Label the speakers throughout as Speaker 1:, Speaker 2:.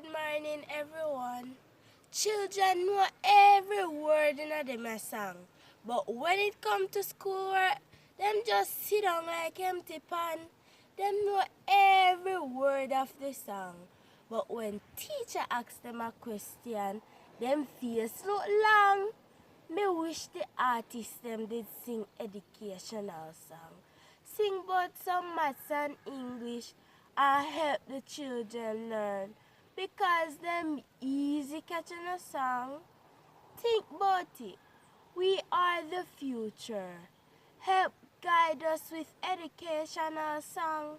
Speaker 1: Good morning, everyone. Children know every word in them song, but when it comes to schoolwork, them just sit down like empty pan. Them know every word of the song, but when teacher asks them a question, them face look long. Me wish the artists them did sing educational song. Sing both some maths and English and help the children learn. Because them easy catching a song. Think about it. We are the future. Help guide us with educational song.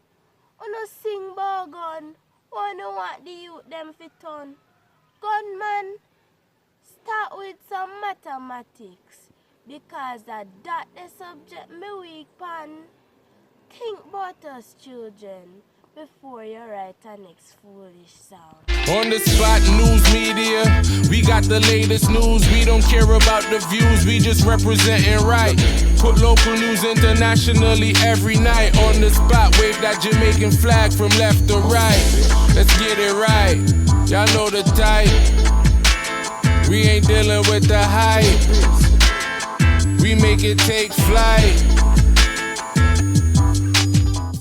Speaker 1: Uno sing bout gun. Wanna want the youth them fit on. Gunman, start with some mathematics. Because that the subject me weak pan. Think about us children before you write a next foolish song.
Speaker 2: On the spot news media, we got the latest news. We don't care about the views, we just representing right. Put local news internationally every night. On the spot, wave that Jamaican flag from left to right. Let's get it right, y'all know the type. We ain't dealing with the hype. We make it take flight.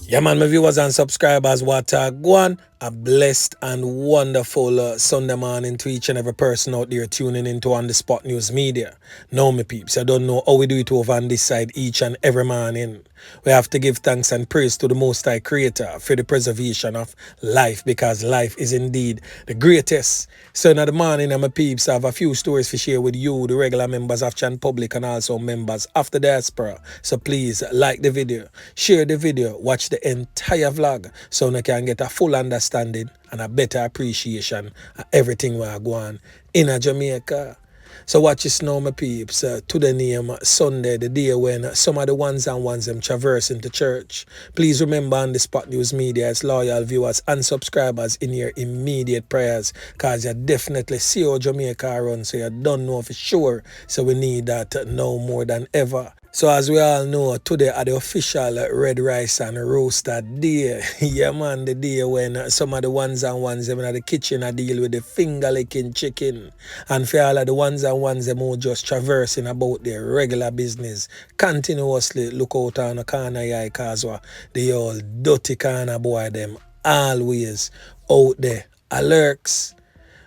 Speaker 3: Yeah, man, my viewers and subscribers, what go on? A blessed and wonderful Sunday morning to each and every person out there tuning into On The Spot News Media. Now, me peeps, I don't know how we do it over on this side each and every morning. We have to give thanks and praise to the Most High Creator for the preservation of life, because life is indeed the greatest. So in the morning, my peeps, I have a few stories to share with you, the regular members of Chan Public and also members of the diaspora. So please like the video, share the video, watch the entire vlog so you can get a full understanding and a better appreciation of everything we are going in Jamaica. So watch this now, my peeps. To the name Sunday, the day when some of the ones and ones them traverse into church. Please remember On The Spot News Media as loyal viewers and subscribers in your immediate prayers, because you definitely see how Jamaica run, so you don't know for sure. So we need that now more than ever. So as we all know, today are the official red rice and roaster day. Yeah man, the day when some of the ones and ones them in the kitchen are deal with the finger licking chicken. And for all of the ones and ones them who just traversing about their regular business, continuously look out on the corner eye, cause the old dirty corner boy them always out there. Alerts,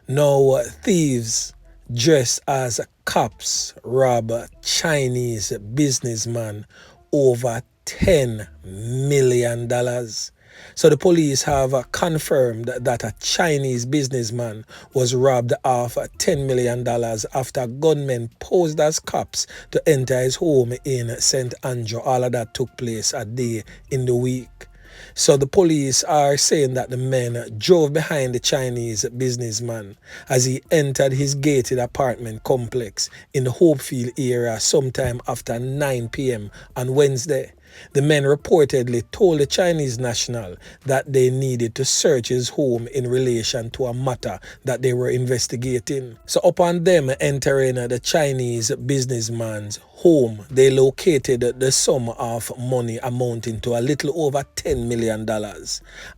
Speaker 3: now thieves dressed as cops rob Chinese businessman over $10 million. So the police have confirmed that a Chinese businessman was robbed of $10 million after gunmen posed as cops to enter his home in St. Andrew. All of that took place a day in the week. So the police are saying that the men drove behind the Chinese businessman as he entered his gated apartment complex in the Hopefield area sometime after 9 p.m. on Wednesday. The men reportedly told the Chinese national that they needed to search his home in relation to a matter that they were investigating. So upon them entering the Chinese businessman's home, they located the sum of money amounting to a little over $10 million.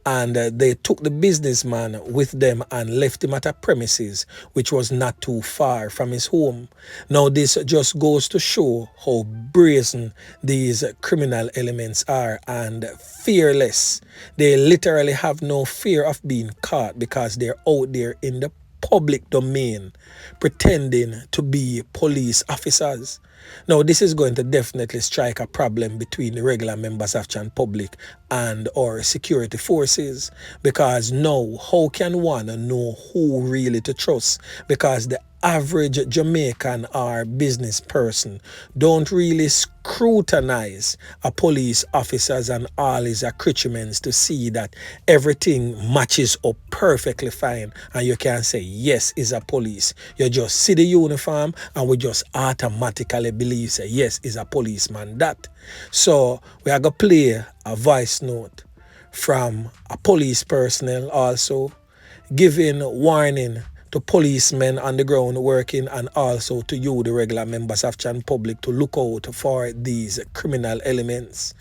Speaker 3: And they took the businessman with them and left him at a premises which was not too far from his home. Now this just goes to show how brazen these criminal elements are and fearless. They literally have no fear of being caught because they're out there in the public domain pretending to be police officers. Now, this is going to definitely strike a problem between the regular members of Chan Public and our security forces, because now how can one know who really to trust? Because the average Jamaican or business person don't really scrutinize a police officers and all his accoutrements to see that everything matches up perfectly fine and you can say yes, is a police. You just see the uniform and we just automatically believe say yes, is a policeman. That so we are gonna play a voice note from a police personnel also giving warning to policemen on the ground working, and also to you, the regular members of Chan Public, to look out for these criminal elements.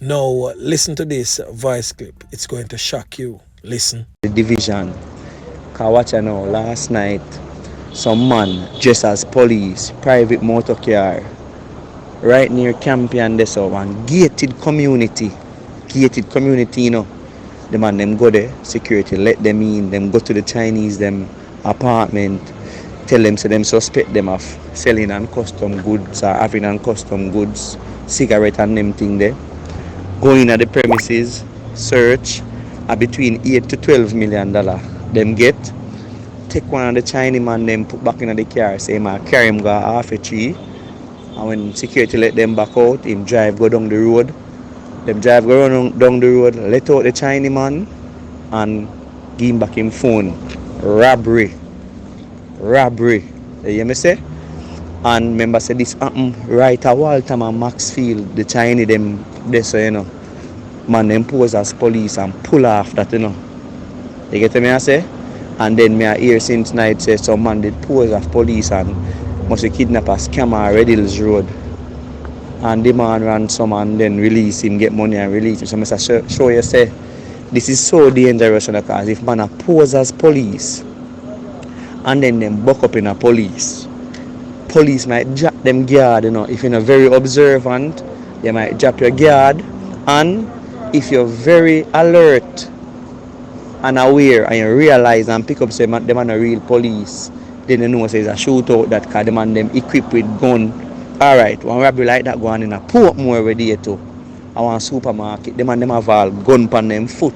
Speaker 3: Now, listen to this voice clip. It's going to shock you. Listen.
Speaker 4: The division Cause watch I know, last night, some man dressed as police, private motor car, right near Campion there, so one gated community, you know. The man them go there, security let them in, them go to the Chinese them apartment, tell them so them suspect them of selling and custom goods or having and custom goods, cigarette and them thing there. Go in at the premises, search, between 8 to 12 million dollar. Them get, take one of the Chinese man them put back in the car, say man carry him go half a tree. And when security let them back out, him drive go down the road. Them drive go down the road, let out the Chinese man and give him back him phone. Robbery. You hear me say? And remember say this happened right at Waltham and Maxfield. The Chinese them there, so you know. Man them pose as police and pull off that, you know. You get me I say? And then me I hear since night say some man did pose as police and must be kidnap a scammer Red Hills Road. And the man ran some and then release him, get money and release him. So I show you say this is so dangerous because if man a pose as police and then them buck up in a police might drop them guard, you know. If you're not very observant, they might drop your guard, and if you're very alert and aware and you realize and pick up say them are a real police, then you know say it's a shootout that cause them and them equipped with gun. Alright, one robbery like that going in a Portmore where they too. I want supermarket, them and them have all gun on them foot.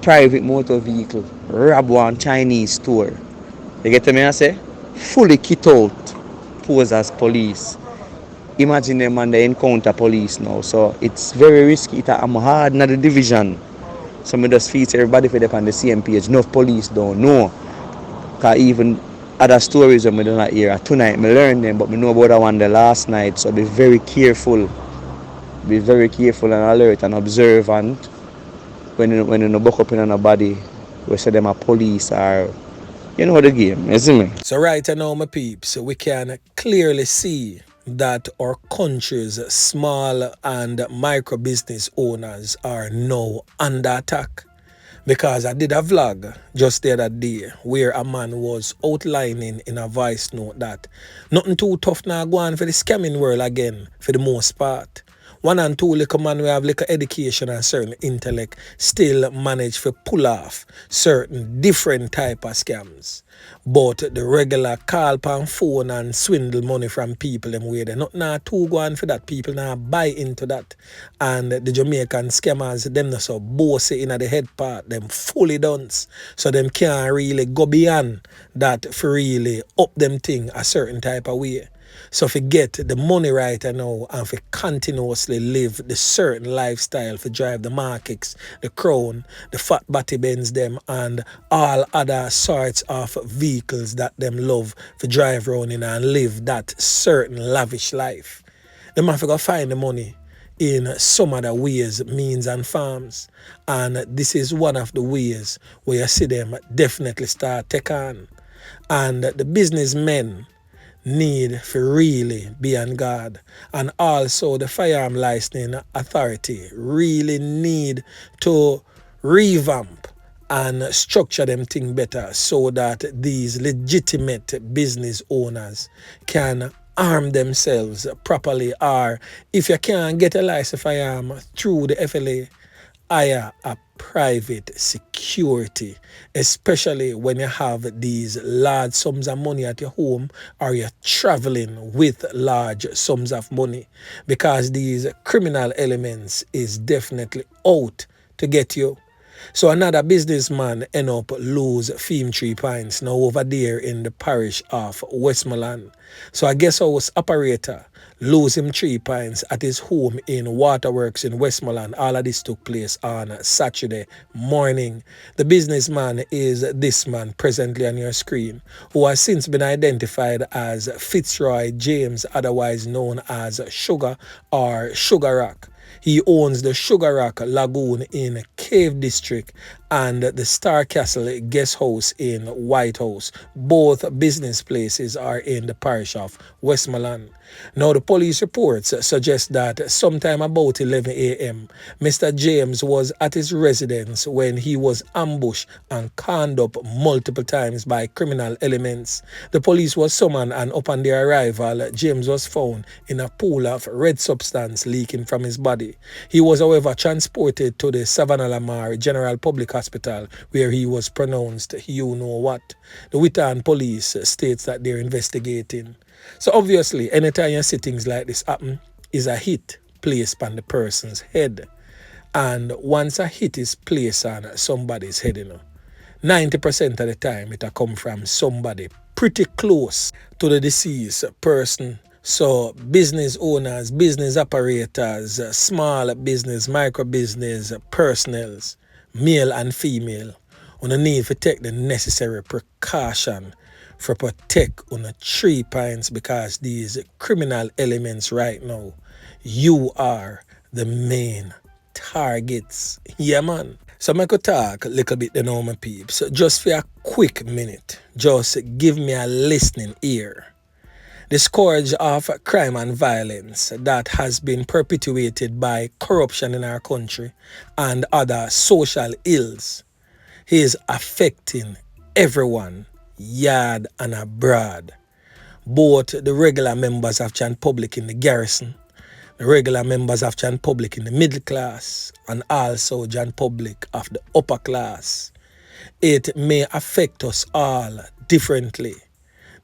Speaker 4: Private motor vehicle, rob one Chinese store. You get me I say? Fully kit out, pose as police. Imagine them and they encounter police now. So it's very risky. I'm hard in the division. So I just feel everybody for them on the same page. No police don't know. Because even other stories I do not hear. Tonight I learn them, but I know about that one the last night. So be very careful. Be very careful and alert and observant when you buck up in nobody. We say them are police or you know the game, you see me?
Speaker 3: So right now, my peeps, we can clearly see that our country's small and micro business owners are now under attack. Because I did a vlog just the other day where a man was outlining in a voice note that nothing too tough now go on for the scamming world again for the most part. One and two little man we have little education and certain intellect still manage to pull off certain different type of scams. But the regular call pan phone and swindle money from people them way they not now too go on for that. People now buy into that. And the Jamaican scammers them not so bossy in the head part, them fully dunce. So them can't really go beyond that for really up them thing a certain type of way. So if you get the money right now and if you continuously live the certain lifestyle for drive the Markets, the Crown, the Fat Batty Benz them and all other sorts of vehicles that them love for drive around in and live that certain lavish life. Them have to go find the money in some other ways, means and farms. And this is one of the ways where you see them definitely start take on. And the businessmen need for really be on guard. And also the firearm licensing authority really need to revamp and structure them thing better so that these legitimate business owners can arm themselves properly, or if you can't get a license firearm through the FLA, hire a private security, especially when you have these large sums of money at your home or you're traveling with large sums of money, because these criminal elements is definitely out to get you. So another businessman end up lose 3 pints now over there in the parish of Westmoreland. So I guess house operator lose him 3 pints at his home in Waterworks in Westmoreland. All of this took place on Saturday morning. The businessman is this man presently on your screen, who has since been identified as Fitzroy James, otherwise known as Sugar or Sugar Rock. He owns the Sugar Rock Lagoon in Cave District and the Star Castle Guest House in White House. Both business places are in the parish of Westmoreland. Now, the police reports suggest that sometime about 11 a.m., Mr. James was at his residence when he was ambushed and conned up multiple times by criminal elements. The police was summoned, and upon their arrival, James was found in a pool of red substance leaking from his body. He was, however, transported to the Savannah Lamar General Public Hospital, where he was pronounced you know what. The Whitton police states that they're investigating. So obviously, anytime you see things like this happen, is a hit placed on the person's head. And once a hit is placed on somebody's head, 90% of the time it'll come from somebody pretty close to the deceased person. So business owners, business operators, small business, micro business, personnels, male and female, you need to take the necessary precaution for protect on 3 points, because these criminal elements right now, you are the main targets. Yeah, man. So I could talk a little bit, my peeps. Just for a quick minute, just give me a listening ear. The scourge of crime and violence that has been perpetuated by corruption in our country and other social ills is affecting everyone, yard and abroad. Both the regular members of Chan Public in the garrison, the regular members of Chan Public in the middle class, and also Chan Public of the upper class. It may affect us all differently.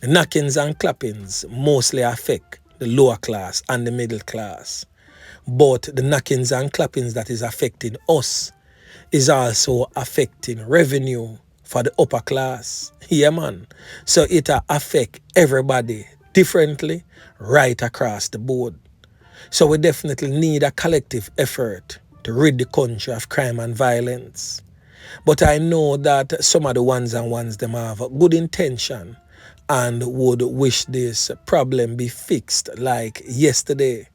Speaker 3: The knockings and clappings mostly affect the lower class and the middle class. But the knockings and clappings that is affecting us is also affecting revenue for the upper class. Yeah, man. So it affect everybody differently right across the board. So we definitely need a collective effort to rid the country of crime and violence. But I know that some of the ones them have good intention and would wish this problem be fixed like yesterday.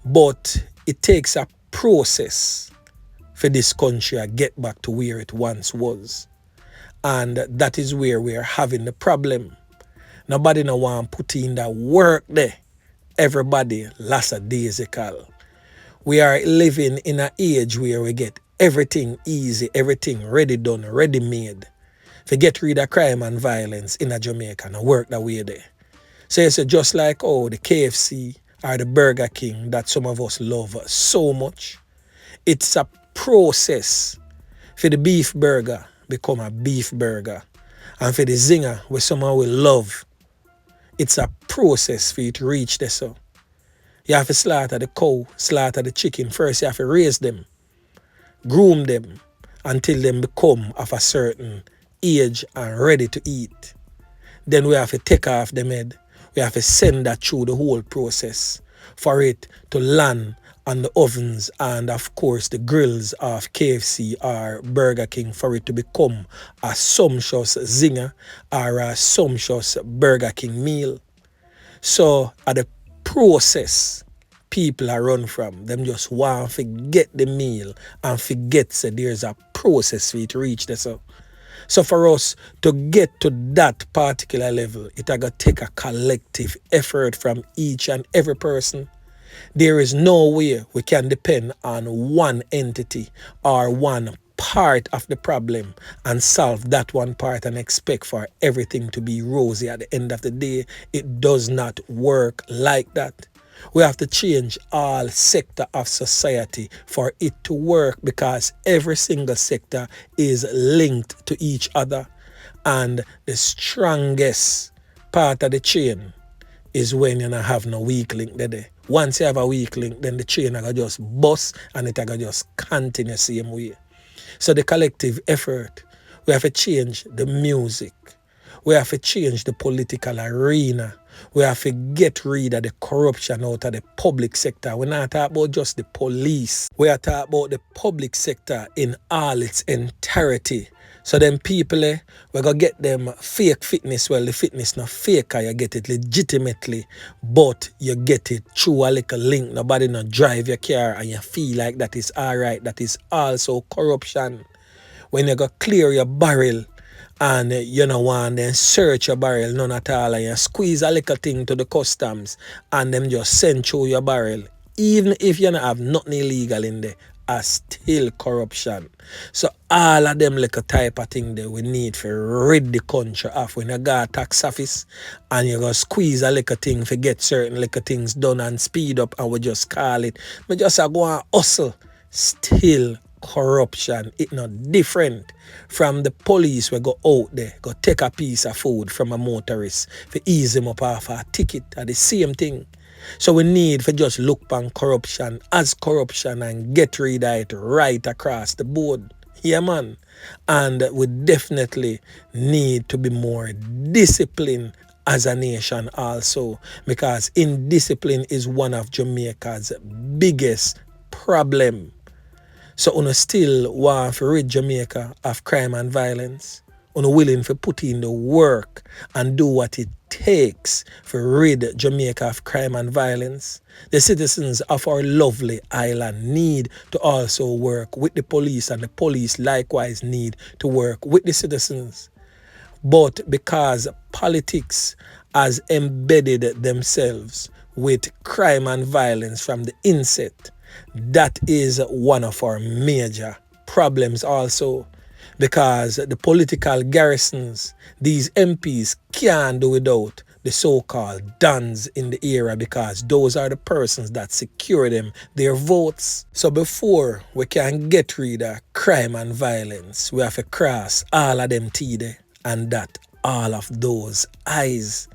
Speaker 3: But it takes a process for this country to get back to where it once was. And that is where we are having the problem. Nobody no want to put in that work there. Everybody lackadaisical. We are living in an age where we get everything easy, everything ready done, ready made. To get rid of crime and violence in a Jamaica and work that way there. So it's just like the KFC or the Burger King that some of us love so much. It's a process for the beef burger become a beef burger. And for the zinger, where someone will love, it's a process for you to reach there. So you have to slaughter the cow, slaughter the chicken. First you have to raise them, groom them until them become of a certain age and ready to eat. Then we have to take off them head. We have to send that through the whole process for it to land on the ovens and of course the grills of KFC or Burger King for it to become a sumptuous zinger or a sumptuous Burger King meal. So at the process people are run from, them just want to forget the meal and forget that there's a process for it to reach there. So for us to get to that particular level, it has got to take a collective effort from each and every person. There is no way we can depend on one entity or one part of the problem and solve that one part and expect for everything to be rosy at the end of the day. It does not work like that. We have to change all sector of society for it to work, because every single sector is linked to each other. And the strongest part of the chain is when you don't have no weak link there. Once you have a weak link, then the chain will just bust and it will just continue the same way. So the collective effort, we have to change the music. We have to change the political arena. We have to get rid of the corruption out of the public sector. We're not talking about just the police. We are talking about the public sector in all its entirety. So them people, we're going to get them fake fitness. Well, the fitness not fake, you get it legitimately, but you get it through a little link. Nobody not drive your car and you feel like that is all right. That is also corruption. when you go clear your barrel and you know want then search your barrel none at all and you squeeze a little thing to the customs and them just send through your barrel, even if you don't have nothing illegal in there, are still corruption. So all of them little type of thing that we need for rid the country off. When you got a tax office and you go squeeze a little thing for get certain little things done and speed up and we just call it. We just go and hustle. Still corruption. It not different from the police we go out there, go take a piece of food from a motorist for ease him up off a ticket. Are the same thing. So we need to just look upon corruption as corruption and get rid of it right across the board. Yeah, man. And we definitely need to be more disciplined as a nation also, because indiscipline is one of Jamaica's biggest problem. So we still want to rid Jamaica of crime and violence. We're willing to put in the work and do what it takes to rid Jamaica of crime and violence. The citizens of our lovely island need to also work with the police, and the police likewise need to work with the citizens. But because politics has embedded themselves with crime and violence from the inset, that is one of our major problems also. Because the political garrisons, these MPs can't do without the so-called dons in the area, because those are the persons that secure them their votes. So before we can get rid of crime and violence, we have to cross all of them T's and dot all of those I's.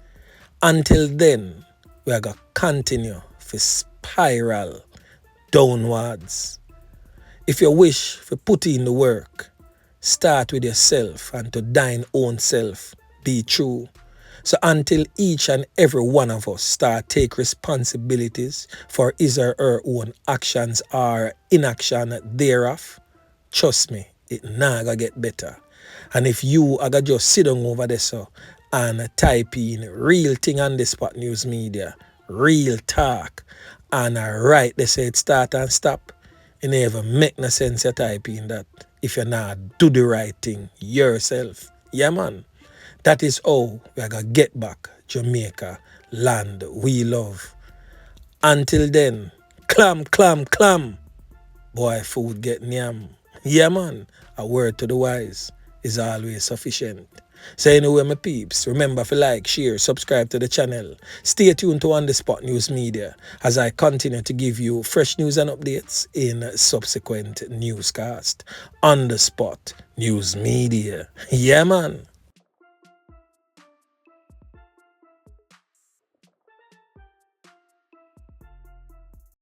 Speaker 3: Until then, we are going to continue to spiral downwards. If you wish to put in the work, start with yourself, and to thine own self be true. So until each and every one of us start take responsibilities for his or her own actions or inaction thereof, trust me, it not gonna get better. And if you are gonna just sit down over there so and type in real thing on the Spot News Media, real talk, and write they say it start and stop, it never make no sense you type in that if you not do the right thing yourself. Yeah, man. That is how we are going to get back Jamaica, land we love. Until then, clam, clam, clam. Boy, food get yam. Yeah, man. A word to the wise is always sufficient. So anyway, my peeps, remember to like, share, subscribe to the channel. Stay tuned to On The Spot News Media as I continue to give you fresh news and updates in subsequent newscast. On The Spot News Media. Yeah, man.